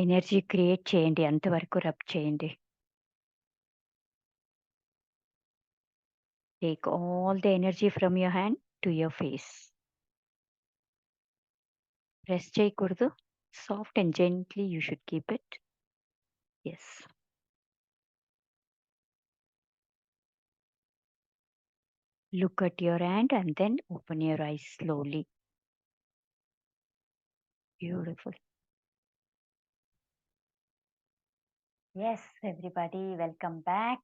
Energy create చేయండి. అంతవరకు rub చేయండి. Take all the energy from your hand to your face. Press చేయకూడదు. Soft and gently you should keep it. Yes. Look at your hand and then open your eyes slowly. Beautiful. Yes, everybody, welcome back.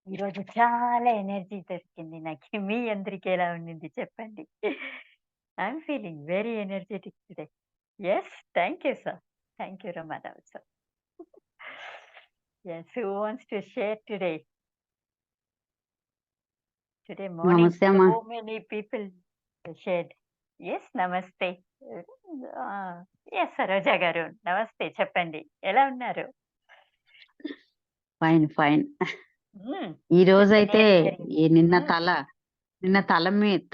ఈరోజు చాలా energy దొరికింది నాకు. మీ అందరికి ఎలా ఉండింది చెప్పండి. I'm feeling very energetic today. Yes, thank you sir. Thank you Ramarao sir. Yes, who wants to share today? Today morning, నమస్తే అమ్మా. so many people shared. Yes, namaste. Yes, Saroja గారు నమస్తే. చెప్పండి, ఎలా ఉన్నారు? Fine fine. మ్మ్. ఈ రోజు అయితే ఏం జరిగింది? నిన్న మ్మ్.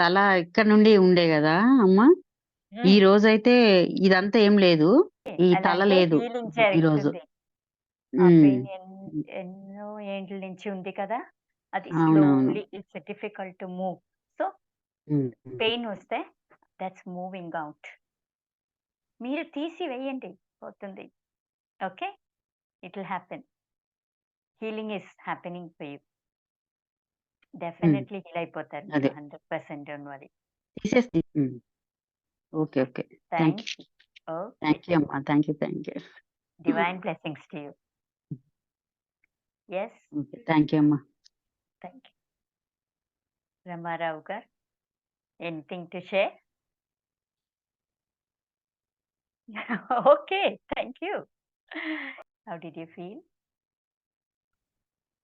తల ఇక్కడ నుండి ఉండే కదా అమ్మా. ఈ మ్మ్. రోజు అయితే ఇదంతా ఏం లేదు, ఈ అలా తల అంటే లేదు హీలింగ్ ఈ రోజు. జరుగుతుంది. ఆ ఉమ్, పెయిన్ ఎన్నో ఏండ్ల నుంచి ఉంది కదా, అది అవునవును. Slowly it's difficult to move. So um, pain వస్తే దట్స్ మూవింగ్ అవుట్. మీరు తీసి వేయండి, పోతుంది. Okay, it will happen. Healing is happening for you. Definitely heal అయిపోతారు మీరు. అదే 100% డోంట్ వరీ. తీసేసి. Okay okay. Thank thank you. You. Okay, thank you అమ్మా. Thank you. Divine blessings to you. Yes, okay, thank you అమ్మా. Thank you. Ramarao garu, anything to share? Okay, thank you. How did you feel?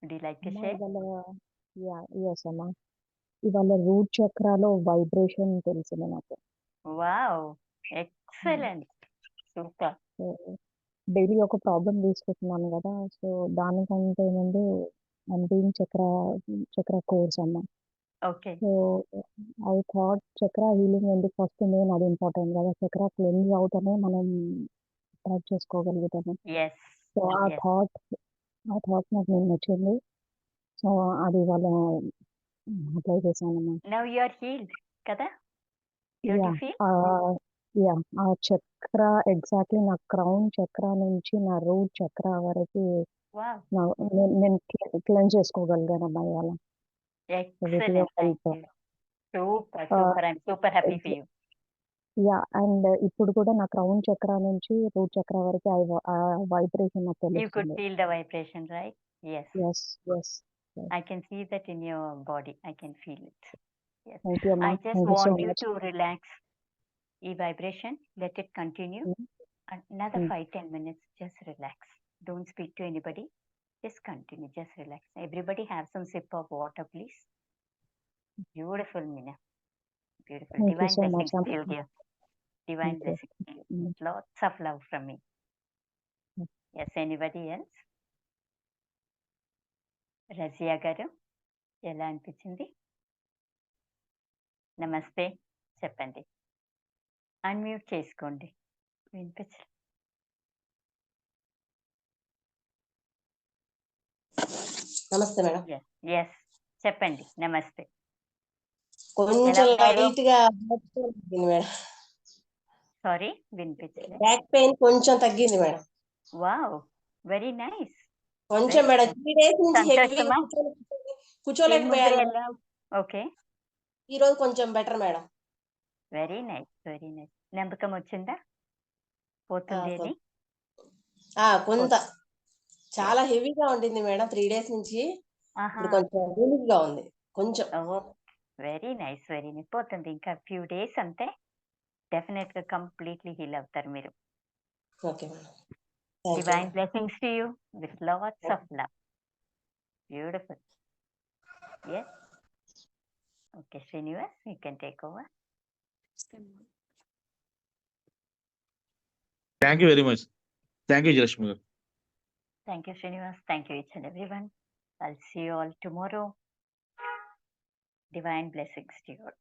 Would you like to అమ్మా share? Yes అమ్మా, ఇవాళ root చక్రాలో vibration తెలిసింది నాకు. Wow, excellent, super. Daily ఒక problem తీసుకుంటున్నాను కదా, సో దానికంటే ముందు అంబీన్ చక్ర కోర్స్ అమ్మా. Okay, so I thought chakra healing ఎందుకు ఫస్ట్ మెయిన్ అది ఇంపార్టెంట్ కదా, చక్ర క్లెన్స్ అవుతానే మనం ట్రాక్ చేసుకోగలుగుతాము. ఎస్ సో ఆ ఎస్. థాట్ నాకు నేను నచ్చింది. సో అది ఇవాళ అప్లై చేశానమ్మా. నౌ యు ఆర్ హీల్డ్ కదా, డోంట్ యూ ఫీల్? ఆ చక్ర ఎగ్జాక్ట్లీ నా క్రౌన్ చక్ర నుంచి నా రూట్ చక్ర వరకు వావ్, నేను క్లెన్స్ చేసుకోగలిగానమ్మా ఇవాళ. Excellent, thank you. Super super, I'm super happy for you. And ఇప్పుడు కూడా నా క్రౌన్ చక్ర నుంచి రూట్ చక్ర వరకు ఆ వైబ్రేషన్ నాకు You could తెలుస్తుంది. feel the vibration, right? Yes. Yes yes I can see that in your body. I can feel it. Yes. Thank you అమ్మా. I just thank you so want you much. to relax. E vibration, let it continue. Another 5-10 minutes, just relax. Don't speak to anybody. Just continue, just relax. Everybody have some sip of water, please. Beautiful, Meena. Beautiful. Thank you Divine so blessings much to you, dear. Divine Thank you. blessings to you. Lots of love from me. Yes, anybody else? Razia గారు, ఎలా అనిపించింది? నమస్తే చెప్పండి, unmute చేసుకోండి. వినిపించ నమస్తే madam. Yes, చెప్పండి. నమస్తే. కొంచెం లైట్ గా మేడం. సారీ, వినిపించలేదు. బ్యాక్ పెయిన్ కొంచెం తగ్గింది మేడం. Wow, very nice. కొంచెం మేడం 3 days నుంచి హెవీగా కూర్చోలేకపోయాను. ఓకే, ఈ రోజు కొంచెం better madam. Very nice, very nice. నమ్మకం వచ్చిందా పోతుంది అని? కొంత చాలా హెవీగా ఉండింది మేడం 3 days నుంచి. ఇప్పుడు కొంచెం రిలీఫ్ గా ఉంది కొంచెం. Very nice, very nice. పోతుంది, ఇంకా ఫ్యూ డేస్ అంతే. డెఫినెట్ గా కంప్లీట్లీ హీల్ అవుతారు మీరు. Okay madam. Divine blessings to you with lots of love. Beautiful. Yes. Okay, Srinivas, you can take over. Thank you very much. Thank you, Jashmi. Thank you, Srinivas. Thank you, each and everyone. I'll see you all tomorrow. Divine blessings to you all.